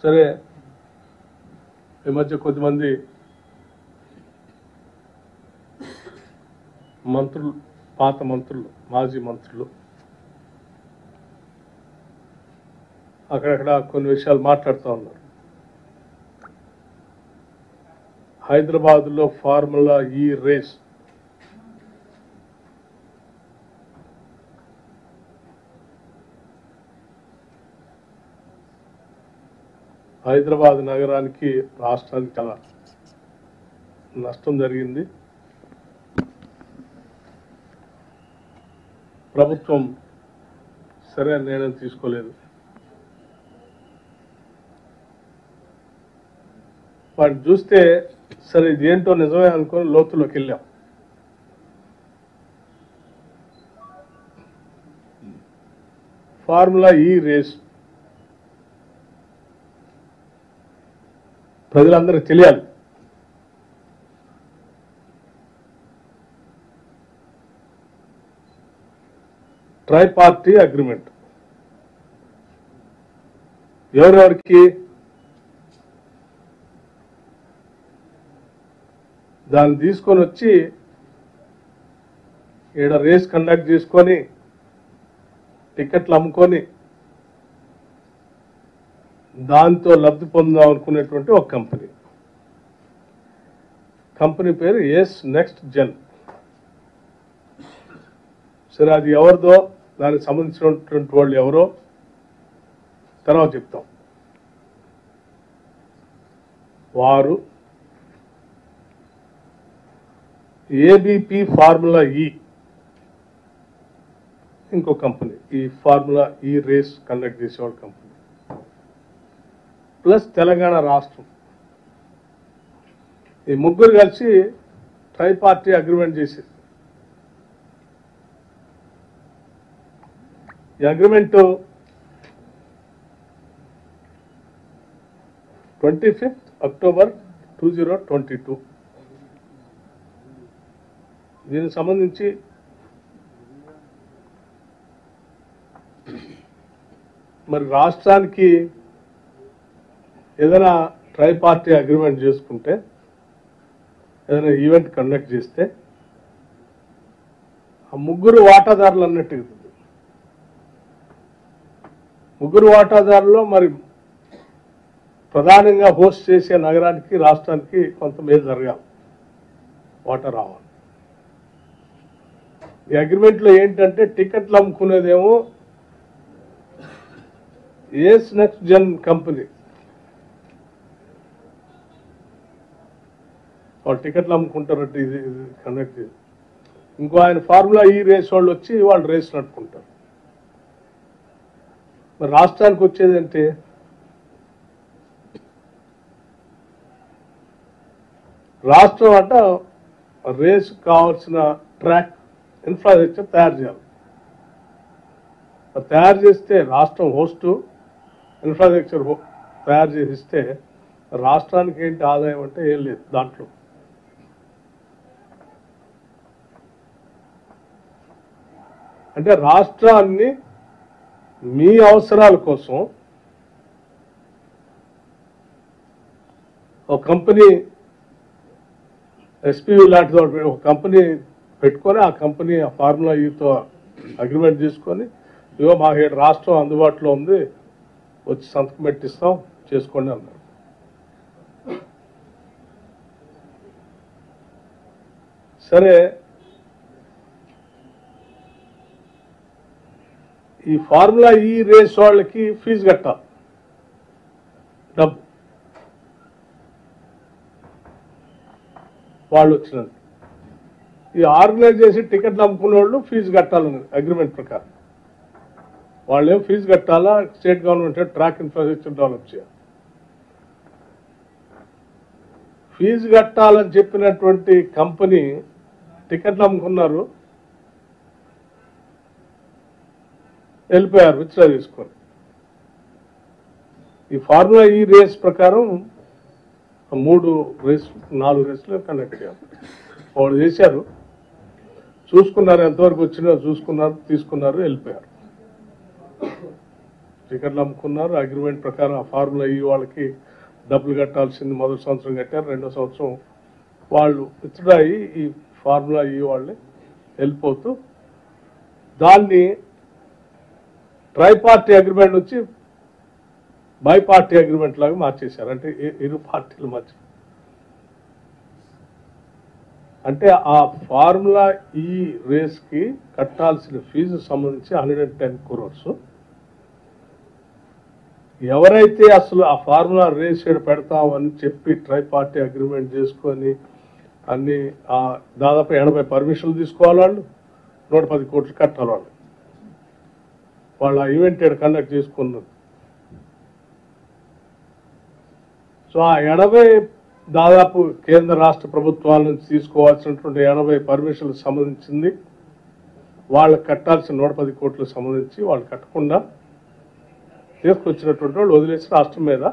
సరే ఈ మధ్య కొద్దిమంది మంత్రులు, పాత మంత్రులు, మాజీ మంత్రులు అక్కడక్కడ కొన్ని విషయాలు మాట్లాడుతూ ఉన్నారు. హైదరాబాద్లో ఫార్ములా ఈ రేస్ హైదరాబాద్ నగరానికి, రాష్ట్రానికి చాలా నష్టం జరిగింది. ప్రభుత్వం సరైన నిర్ణయం తీసుకోలేదు. వాటిని చూస్తే సరే ఇది ఏంటో నిజమే అనుకుని లోతులోకి వెళ్ళాం. ఫార్ములా ఈ రేస్ ప్రజలందరికీ తెలియాలి. ట్రై పార్టీ అగ్రిమెంట్ ఎవరెవరికి, దాన్ని తీసుకొని వచ్చి ఈడ రేస్ కండక్ట్ చేసుకొని టికెట్లు అమ్ముకొని దాంతో లబ్ధి పొందాం అనుకునేటువంటి ఒక కంపెనీ పేరు ఎస్ నెక్స్ట్ జెన్. సరే అది ఎవరిదో, దానికి సంబంధించినటువంటి వాళ్ళు ఎవరో తర్వాత చెప్తాం. వారు ఏబిపి ఫార్ములా ఈ ఇంకో కంపెనీ, ఈ ఫార్ములా ఈ రేస్ కండక్ట్ చేసేవాళ్ళ కంపెనీ ప్లస్ తెలంగాణ రాష్ట్రం, ఈ ముగ్గురు కలిసి ట్రై పార్టీ అగ్రిమెంట్ చేసేది. ఈ అగ్రిమెంట్ 25 అక్టోబర్ 2022. దీనికి సంబంధించి మరి రాష్ట్రానికి ఏదైనా ట్రై పార్టీ అగ్రిమెంట్ చేసుకుంటే, ఏదైనా ఈవెంట్ కండక్ట్ చేస్తే ఆ ముగ్గురు వాటాదారులు అన్నట్టు, ముగ్గురు వాటాదారుల్లో మరి ప్రధానంగా హోస్ట్ చేసే నగరానికి, రాష్ట్రానికి కొంత మేలు జరగాలి, వాటా రావాలి. ఈ అగ్రిమెంట్లో ఏంటంటే టికెట్లు అమ్ముకునేదేమో ఎస్ నెక్స్ట్ జెన్ కంపెనీ, వాళ్ళు టికెట్లు అమ్ముకుంటారంటే ఇది కండక్ట్ చేసి, ఇంకో ఆయన ఫార్ములా ఈ రేస్ వాళ్ళు వచ్చి వాళ్ళు రేస్ నడుపుకుంటారు. మరి రాష్ట్రానికి వచ్చేది అంటే రాష్ట్రం అంట రేస్ కావాల్సిన ట్రాక్ ఇన్ఫ్రాస్ట్రక్చర్ తయారు చేయాలి. తయారు చేస్తే రాష్ట్రం హోస్టు, ఇన్ఫ్రాస్ట్రక్చర్ తయారు చేసిస్తే రాష్ట్రానికి ఏంటి ఆదాయం అంటే ఏం లేదు దాంట్లో. అంటే రాష్ట్రాన్ని మీ అవసరాల కోసం ఒక కంపెనీ, ఎస్పీవి లాంటి ఒక కంపెనీ పెట్టుకొని, ఆ కంపెనీ ఆ ఫార్ములా ఈతో అగ్రిమెంట్ తీసుకొని, ఇవో మాకు రాష్ట్రం అందుబాటులో ఉంది, వచ్చి సంతకం పెట్టిస్తాం, చేసుకోండి అన్నారు. సరే ఈ ఫార్ములా ఈ రేస్ వాళ్ళకి ఫీజు కట్టాలి, డబ్బు వాళ్ళు వచ్చినది. ఈ ఆర్గనైజ్ చేసి టికెట్లు అమ్ముకునే వాళ్ళు ఫీజు కట్టాలని అగ్రిమెంట్ ప్రకారం. వాళ్ళు ఏం ఫీజు కట్టాలా, state government track infrastructure develop చేయాలి. ఫీజు కట్టాలని చెప్పినటువంటి కంపెనీ టికెట్లు అమ్ముకున్నారు, వెళ్ళిపోయారు విత్డ్రా తీసుకొని. ఈ ఫార్ములా ఈ రేస్ ప్రకారం 4 రేసులు కండక్ట్ చేయాలి. వాళ్ళు చేశారు, చూసుకున్నారు, ఎంతవరకు వచ్చినా చూసుకున్నారు, తీసుకున్నారు, వెళ్ళిపోయారు. టికెట్లు అమ్ముకున్నారు. అగ్రిమెంట్ ప్రకారం ఆ ఫార్ములా ఈ వాళ్ళకి డబ్బులు కట్టాల్సింది మొదటి సంవత్సరం కట్టారు. రెండో సంవత్సరం వాళ్ళు విత్డ్రా అయ్యి ఈ ఫార్ములా ఈ వాళ్ళే వెళ్ళిపోతూ దాన్ని ట్రై పార్టీ అగ్రిమెంట్ నుంచి బై పార్టీ అగ్రిమెంట్ లాగా మార్చేశారు. అంటే ఇరు పార్టీల మధ్య. అంటే ఆ ఫార్ములా ఈ రేస్కి కట్టాల్సిన ఫీజు సంబంధించి 110 crores. ఎవరైతే అసలు ఆ ఫార్ములా రేస్ పెడతామని చెప్పి ట్రై పార్టీ అగ్రిమెంట్ చేసుకొని అన్ని దాదాపు 80 పర్మిషన్లు తీసుకోవాలి. వాళ్ళు 110 కోట్లు కట్టాలి. వాళ్ళు ఆ ఈవెంట్ కండక్ట్ చేసుకున్నారు. సో ఆ 80 దాదాపు కేంద్ర రాష్ట్ర ప్రభుత్వాల నుంచి తీసుకోవాల్సినటువంటి 80 పర్మిషన్లకు సంబంధించింది వాళ్ళకి కట్టాల్సిన 110 కోట్లకు సంబంధించి వాళ్ళు కట్టకుండా తీసుకొచ్చినటువంటి వాళ్ళు వదిలేసి రాష్ట్రం మీద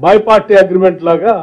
బై పార్టీ అగ్రిమెంట్ లాగా